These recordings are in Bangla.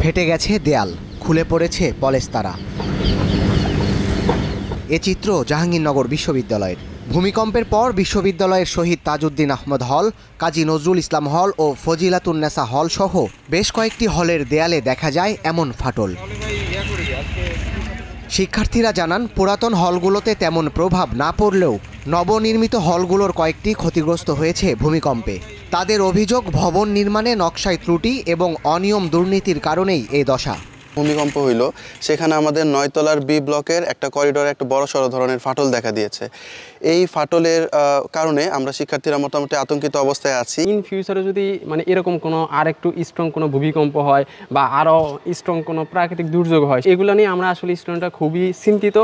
ফেটে গেছে দেয়াল, খুলে পড়েছে পলেস্তারা। এ চিত্র জাহাঙ্গীরনগর বিশ্ববিদ্যালয়ের। ভূমিকম্পের পর বিশ্ববিদ্যালয়ের শহীদ তাজউদ্দিন আহমদ হল, কাজী নজরুল ইসলাম হল ও ফজিলাতুন্নেসা হল সহ বেশ কয়েকটি হলের দেয়ালে দেখা যায় এমন ফাটল। শিক্ষার্থীরা জানান, পুরাতন হলগুলোতে তেমন প্রভাব না পড়লেও নবনির্মিত হলগুলোর কয়েকটি ক্ষতিগ্রস্ত হয়েছে ভূমিকম্পে। তাদের অভিযোগ, ভবন নির্মাণে নকশায় ত্রুটি এবং অনিয়ম দুর্নীতির কারণেই এই দশা। ভূমিকম্প হইল, সেখানে আমাদের 9 তলার বি ব্লকের একটা করিডোরে একটা বড়সড় ধরনের ফাটল দেখা দিয়েছে। এই ফাটলের কারণে আমরা শিক্ষার্থীরা মোটামুটি আতঙ্কিত অবস্থায় আছি। ইন ফিউচারে যদি এরকম কোনো আর একটু স্ট্রং কোনো ভূমিকম্প হয় বা আরও স্ট্রং কোনো প্রাকৃতিক দুর্যোগ হয়, এগুলো নিয়ে আমরা আসলে স্টুডেন্টরা খুবই চিন্তিত।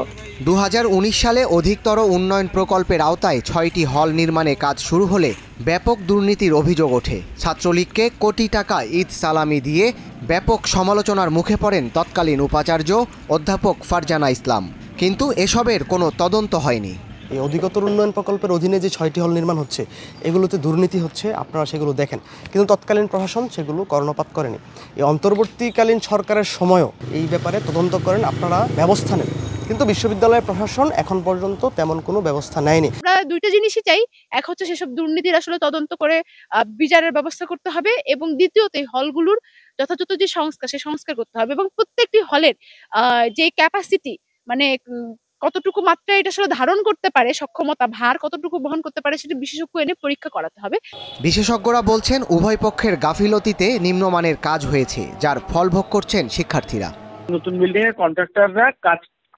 2019 সালে অধিকতর উন্নয়ন প্রকল্পের আওতায় 6টি হল নির্মাণে কাজ শুরু হলে ব্যাপক দুর্নীতির অভিযোগ ওঠে। ছাত্রলীগকে কোটি টাকা ঈদ সালামি দিয়ে ব্যাপক সমালোচনার মুখে পড়েন তৎকালীন উপাচার্য অধ্যাপক ফারজানা ইসলাম, কিন্তু এসবের কোনো তদন্ত হয়নি। এই অধিকতর উন্নয়ন প্রকল্পের অধীনে যে 6টি হল নির্মাণ হচ্ছে, এগুলোতে দুর্নীতি হচ্ছে, আপনারা সেগুলো দেখেন, কিন্তু তৎকালীন প্রশাসন সেগুলো কর্ণপাত করেনি। এই অন্তর্বর্তীকালীন সরকারের সময়ও এই ব্যাপারে তদন্ত করেন, আপনারা ব্যবস্থা নেন, কিন্তু বিশ্ববিদ্যালয়ের প্রশাসন এখন পর্যন্ত তেমন কোনো ব্যবস্থা নেয়নি। আমরা দুইটা জিনিসই চাই, এক হচ্ছে সেসব দুর্নীতির আসলে তদন্ত করে বিচারের ব্যবস্থা করতে হবে, এবং দ্বিতীয়ত এই হলগুলোর যথাযথ যে সংস্কার, সে সংস্কার করতে হবে, এবং প্রত্যেকটি হলের যে ক্যাপাসিটি, কতটুকু মাত্রায় এটা আসলে ধারণ করতে পারে, সক্ষমতা ভার কতটুকু বহন করতে পারে, সেটা বিশেষজ্ঞ এনে পরীক্ষা করাতে হবে। বিশেষজ্ঞরা বলছেন, উভয় পক্ষের গাফিলতিতে নিম্নমানের কাজ হয়েছে, যার ফল ভোগ করছেন শিক্ষার্থীরা। নতুন বিল্ডিং এর কন্ট্রাক্টররা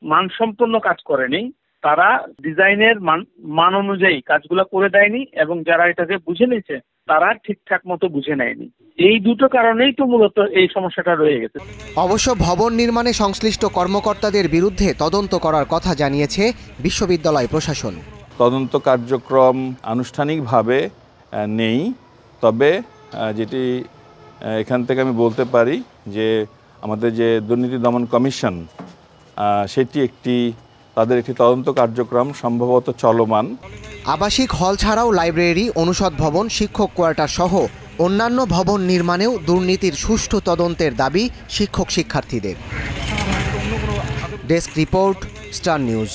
মানসম্পন্ন কাজ করেনি, তারা ডিজাইনের মান অনুযায়ী কাজগুলো করে দেয়নি, এবং যারা এটাকে বুঝে নিয়েছে তারা ঠিকঠাক মতো বুঝে নেয়নি। এই দুটো কারণেই তো মূলত এই সমস্যাটা রয়ে গেছে। অবশ্য ভবন নির্মাণে সংশ্লিষ্ট কর্মকর্তাদের বিরুদ্ধে তদন্ত করার কথা জানিয়েছে বিশ্ববিদ্যালয় প্রশাসন। তদন্ত কার্যক্রম আনুষ্ঠানিকভাবে নেই, তবে যেটি এখান থেকে আমি বলতে পারি যে আমাদের যে দুর্নীতি দমন কমিশন, সেটি তাদের একটি তদন্ত কার্যক্রম সম্ভবত চলমান। আবাসিক হল ছাড়াও লাইব্রেরি, অনুষদ ভবন, শিক্ষক কোয়ার্টার সহ অন্যান্য ভবন নির্মাণেও দুর্নীতির সুষ্ঠু তদন্তের দাবি শিক্ষক শিক্ষার্থীদের। Desk report, star news.